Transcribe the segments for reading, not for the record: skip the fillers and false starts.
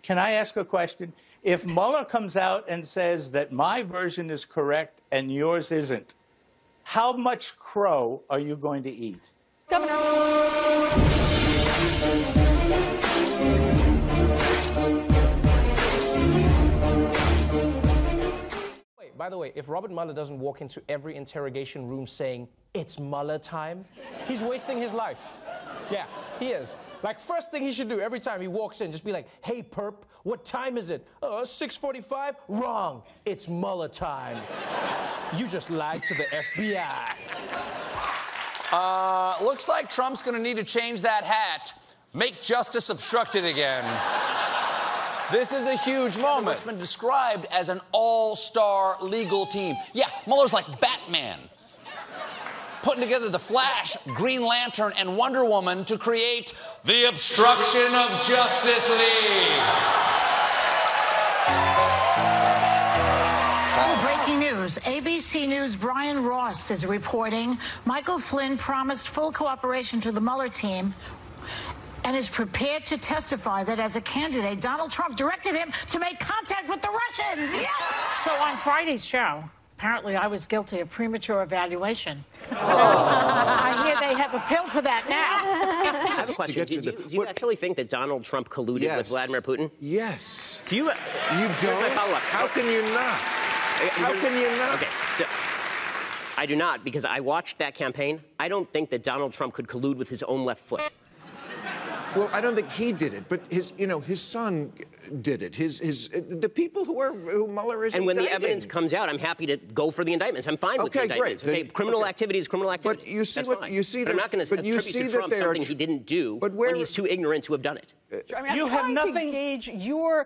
can I ask a question? If Mueller comes out and says that my version is correct and yours isn't, how much crow are you going to eat? Governor. By the way, if Robert Mueller doesn't walk into every interrogation room saying, "It's Mueller time," he's wasting his life. Yeah, he is. Like, first thing he should do every time he walks in, just be like, "Hey, perp, what time is it?" "Oh, 6:45? Wrong. It's Mueller time." You just lied to the FBI. Looks like Trump's gonna need to change that hat. Make justice obstructed again. This is a huge moment. It's been described as an all-star legal team. Yeah, Mueller's like Batman, putting together the Flash, Green Lantern, and Wonder Woman to create the Obstruction of Justice League. Breaking news. ABC News' Brian Ross is reporting Michael Flynn promised full cooperation to the Mueller team and is prepared to testify that as a candidate, Donald Trump directed him to make contact with the Russians. Yeah. So on Friday's show, apparently I was guilty of premature evaluation. Oh. I hear they have a pill for that now. I have a question. Do you actually think that Donald Trump colluded with Vladimir Putin? Yes. Do you? You don't? How can you not? How can you not? Okay, so I do not, because I watched that campaign. I don't think that Donald Trump could collude with his own left foot. Well, I don't think he did it, but his son did it. The people who Mueller is And when indicting. the evidence comes out, I'm happy to go for the indictments. I'm fine with the indictments. Great. Okay, criminal activity is criminal activity. But you see That's what fine. you see. But I'm not going to attribute to Trump something he didn't do when he's too ignorant to have done it. I mean, I'm trying to gauge your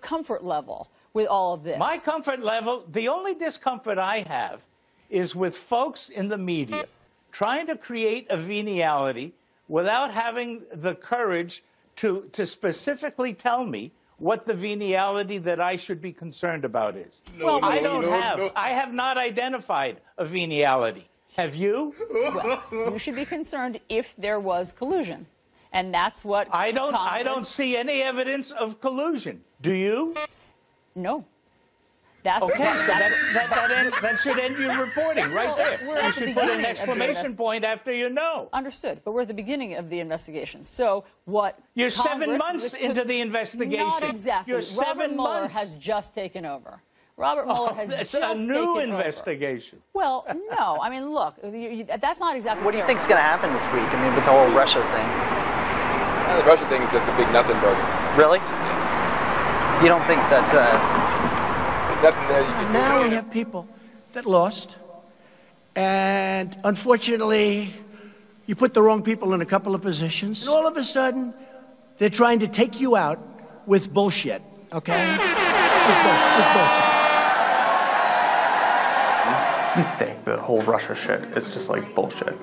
comfort level with all of this. My comfort level, the only discomfort I have is with folks in the media trying to create a venality without having the courage to specifically tell me what the venality that I should be concerned about is. I have not identified a venality. Have you? Well, you should be concerned if there was collusion. And that's what I don't see any evidence of collusion. Do you? No. That's okay, so that should end your reporting right there. You should put an exclamation point after you know. Understood, but we're at the beginning of the investigation. So what? You're 7 months into the investigation. Not exactly. You're 7 months. Robert Mueller has just taken over. Robert Mueller has just taken over. It's a new investigation. Well, no. I mean, look, that's not exactly. What do you think's going to happen this week? I mean, with the whole Russia thing. Well, the Russia thing is just a big nothing burger. Really? You don't think that? Now we have people that lost, and unfortunately, you put the wrong people in a couple of positions, and all of a sudden, they're trying to take you out with bullshit, okay? With bullshit. I think the whole Russia shit is just like bullshit.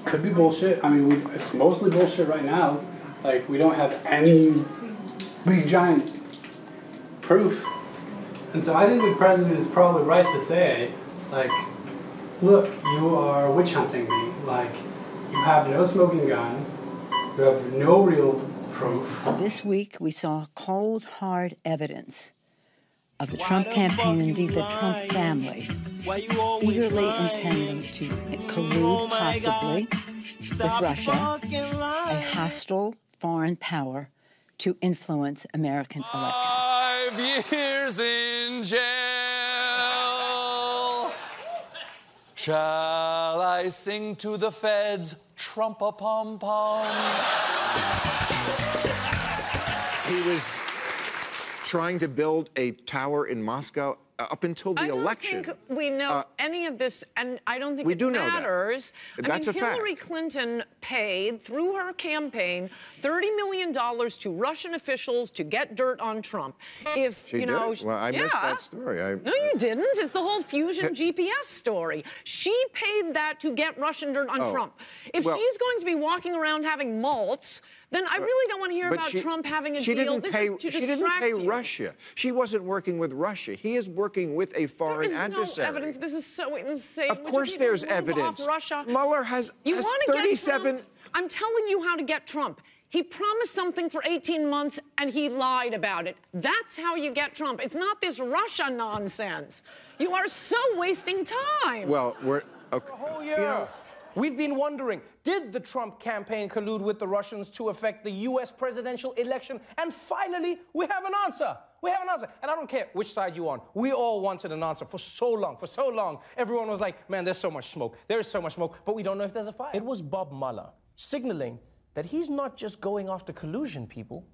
Could be bullshit. I mean, it's mostly bullshit right now. Like, we don't have any big giant proof. And so I think the president is probably right to say, like, look, you are witch hunting me. Like, you have no smoking gun. You have no real proof. This week, we saw cold, hard evidence of the Trump campaign and indeed the Trump family eagerly intending to collude, possibly, with Russia, a hostile foreign power, to influence American elections. 5 years in jail. Shall I sing to the feds, Trump-a-pom-pom? He was trying to build a tower in Moscow up until the election. I don't think we know any of this, and I don't think we it do matters. Know that. That's a fact. Hillary Clinton paid, through her campaign, $30 million to Russian officials to get dirt on Trump. If she you know, did? Well, I missed that story. No, you didn't. It's the whole Fusion GPS story. She paid that to get Russian dirt on Trump. If she's going to be walking around having malts, then I really don't want to hear about Trump having a deal. She didn't pay you. Russia. She wasn't working with Russia. He is working with a foreign adversary. No evidence. This is so insane. Of course there's evidence. Russia? Mueller has 37... I'm telling you how to get Trump. He promised something for 18 months and he lied about it. That's how you get Trump. It's not this Russia nonsense. You are so wasting time. Well, we're okay. The whole year. We've been wondering, did the Trump campaign collude with the Russians to affect the U.S. presidential election? And finally, we have an answer. We have an answer. And I don't care which side you're on. We all wanted an answer for so long. For so long, everyone was like, man, there's so much smoke. There is so much smoke, but we don't know if there's a fire. It was Bob Mueller signaling that he's not just going after collusion, people.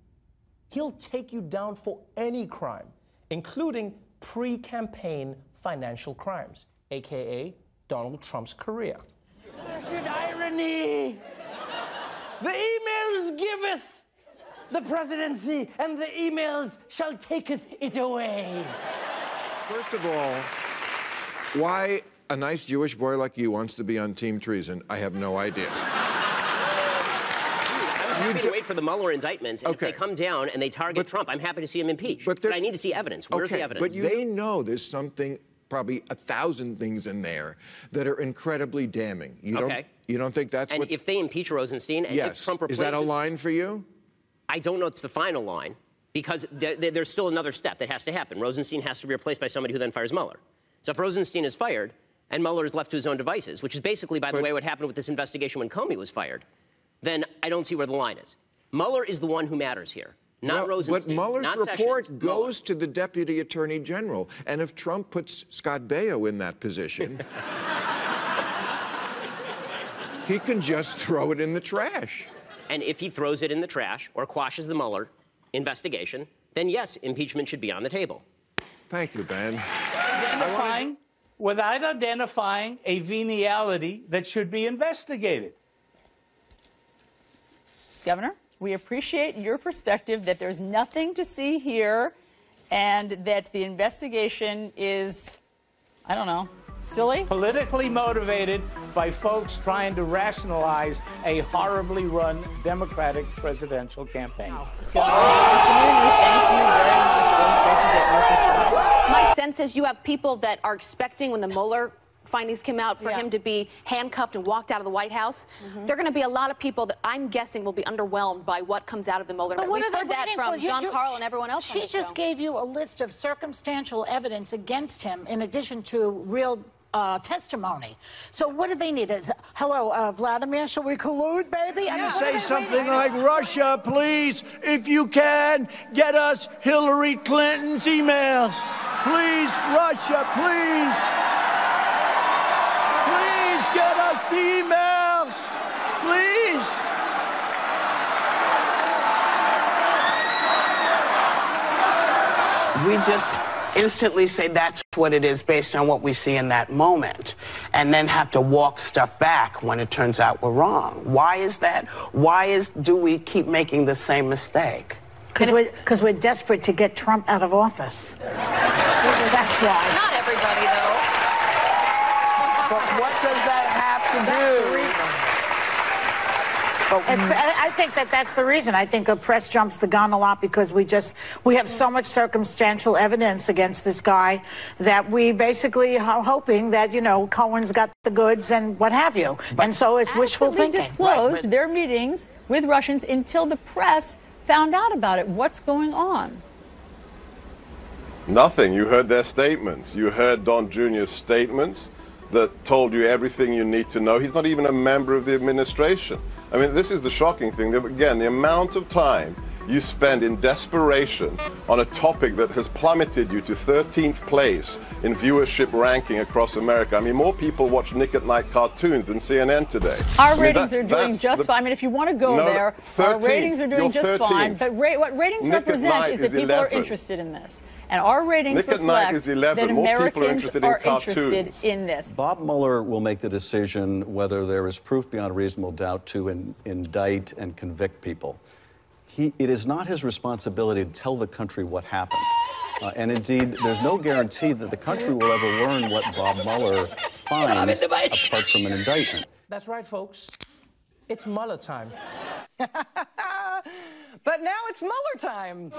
He'll take you down for any crime, including pre-campaign financial crimes, a.k.a. Donald Trump's career. Blessed irony! The emails giveth the presidency, and the emails shall taketh it away. First of all, why a nice Jewish boy like you wants to be on Team Treason, I have no idea. I'm happy to wait for the Mueller indictments, and if they come down and they target Trump, I'm happy to see him impeached. But I need to see evidence. Where's the evidence? But they know there's something, probably 1,000 things in there that are incredibly damning. You don't think that's and what... if they impeach Rosenstein, and if Trump replaces... Is that a line for you? I don't know it's the final line, because there's still another step that has to happen. Rosenstein has to be replaced by somebody who then fires Mueller. So if Rosenstein is fired, and Mueller is left to his own devices, which is basically, by the way, what happened with this investigation when Comey was fired, then I don't see where the line is. Mueller is the one who matters here, not Rosenstein. But Mueller's not report Sessions, goes to the Deputy Attorney General, and if Trump puts Scott Baio in that position, he can just throw it in the trash. And if he throws it in the trash or quashes the Mueller investigation, then yes, impeachment should be on the table. Thank you, Ben. Without identifying a venality that should be investigated. Governor, we appreciate your perspective that there's nothing to see here and that the investigation is, I don't know, silly? Politically motivated by folks trying to rationalize a horribly run Democratic presidential campaign. My sense is you have people that are expecting when the Mueller findings came out for him to be handcuffed and walked out of the White House. There are going to be a lot of people that I'm guessing will be underwhelmed by what comes out of the Mueller. We've heard that from John Carl and everyone else. She just gave you a list of circumstantial evidence against him in addition to real testimony. So what do they need? Hello, Vladimir, shall we collude, baby? I'm going to say something like, Russia, please, if you can, get us Hillary Clinton's emails. Please, Russia, please. Please get us the emails. Please. We just instantly say that's what it is based on what we see in that moment, and then have to walk stuff back when it turns out we're wrong. Why is that? Do we keep making the same mistake? Because we're desperate to get Trump out of office. That's why. Not everybody, though. But what does that have to do? I think that's the reason. I think the press jumps the gun a lot because we have so much circumstantial evidence against this guy that we basically are hoping that, Cohen's got the goods and what have you. And so it's wishful thinking. Disclosed their meetings with Russians until the press found out about it. What's going on? Nothing. You heard their statements. You heard Don Jr.'s statements that told you everything you need to know. He's not even a member of the administration. I mean, this is the shocking thing. Again, the amount of time you spend in desperation on a topic that has plummeted you to 13th place in viewership ranking across America. I mean, more people watch Nick at Night cartoons than CNN today. Our ratings are doing just fine. I mean, if you want to go there, our ratings are doing just fine. But what ratings represent is that people are interested in this. And our ratings reflect that Americans are interested in this. Bob Mueller will make the decision whether there is proof beyond a reasonable doubt to indict and convict people. It is not his responsibility to tell the country what happened. And indeed, there's no guarantee that the country will ever learn what Bob Mueller finds apart from an indictment. That's right, folks. It's Mueller time. But now it's Mueller time.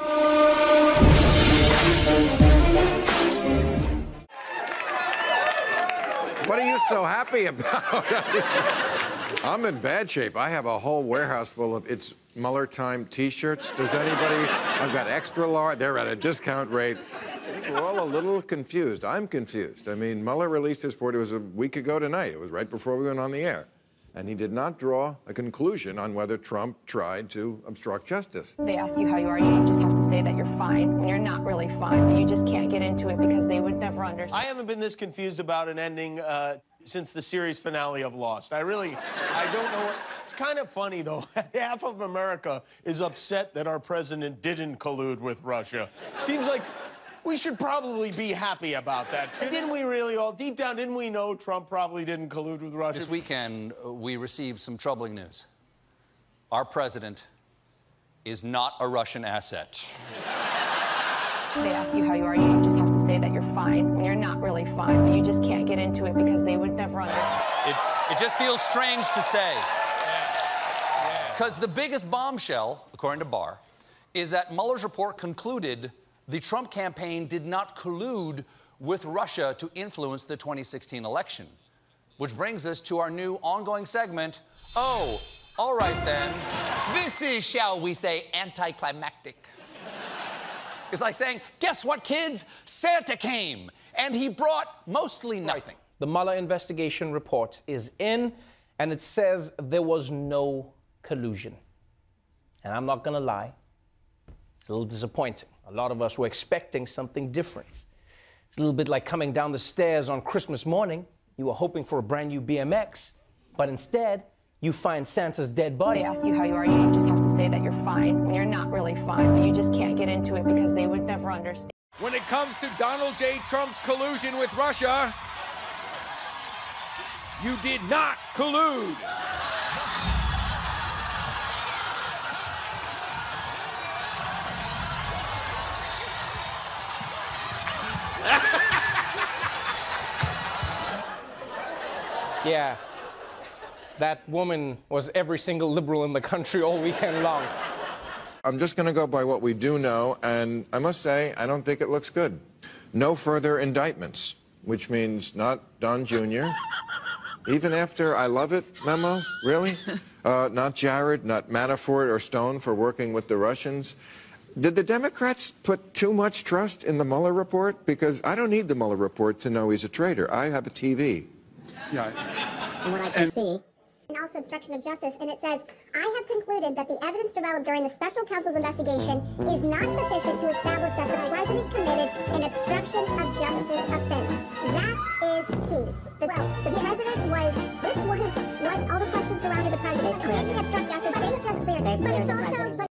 What are you so happy about? I'm in bad shape. I have a whole warehouse full of Mueller time T-shirts? Does anybody? I've got extra large. They're at a discount rate. I think we're all a little confused. I'm confused. I mean, Mueller released his report. It was a week ago tonight. It was right before we went on the air. And he did not draw a conclusion on whether Trump tried to obstruct justice. They ask you how you are, you just have to say that you're fine when you're not really fine, but you just can't get into it because they would never understand. I haven't been this confused about an ending since the series finale of Lost. I don't know. It's kind of funny, though. Half of America is upset that our president didn't collude with Russia. Seems like we should probably be happy about that. Didn't we really all, deep down, didn't we know Trump probably didn't collude with Russia? This weekend, we received some troubling news. Our president is not a Russian asset. They ask you how you are, you just have to say that you're fine when you're not really fine, but you just can't get into it because they would never understand. It just feels strange to say. Because the biggest bombshell, according to Barr, is that Mueller's report concluded the Trump campaign did not collude with Russia to influence the 2016 election. Which brings us to our new ongoing segment, Oh, all right then. This is, shall we say, anticlimactic. It's like saying, guess what, kids? Santa came, and he brought mostly nothing. The Mueller investigation report is in, and it says there was no collusion. And I'm not gonna lie, it's a little disappointing. A lot of us were expecting something different. It's a little bit like coming down the stairs on Christmas morning. You were hoping for a brand new BMX, but instead, you find Santa's dead body. They ask you how you are, you just have to say that you're fine when you're not really fine, but you just can't get into it because they would never understand. When it comes to Donald J. Trump's collusion with Russia, you did not collude. Yeah, that woman was every single liberal in the country all weekend long. I'm just going to go by what we do know, and I must say, I don't think it looks good. No further indictments, which means not Don Jr., even after I love it memo, really? Not Jared, not Manafort or Stone for working with the Russians. Did the Democrats put too much trust in the Mueller report? Because I don't need the Mueller report to know he's a traitor. I have a TV. Yeah. From what I can see. And also obstruction of justice, and it says, I have concluded that the evidence developed during the special counsel's investigation is not sufficient to establish that the president committed an obstruction of justice offense. That is key. The president was, this was what all the questions surrounding the president. Did he obstruct justice? They just cleared it. But it's also,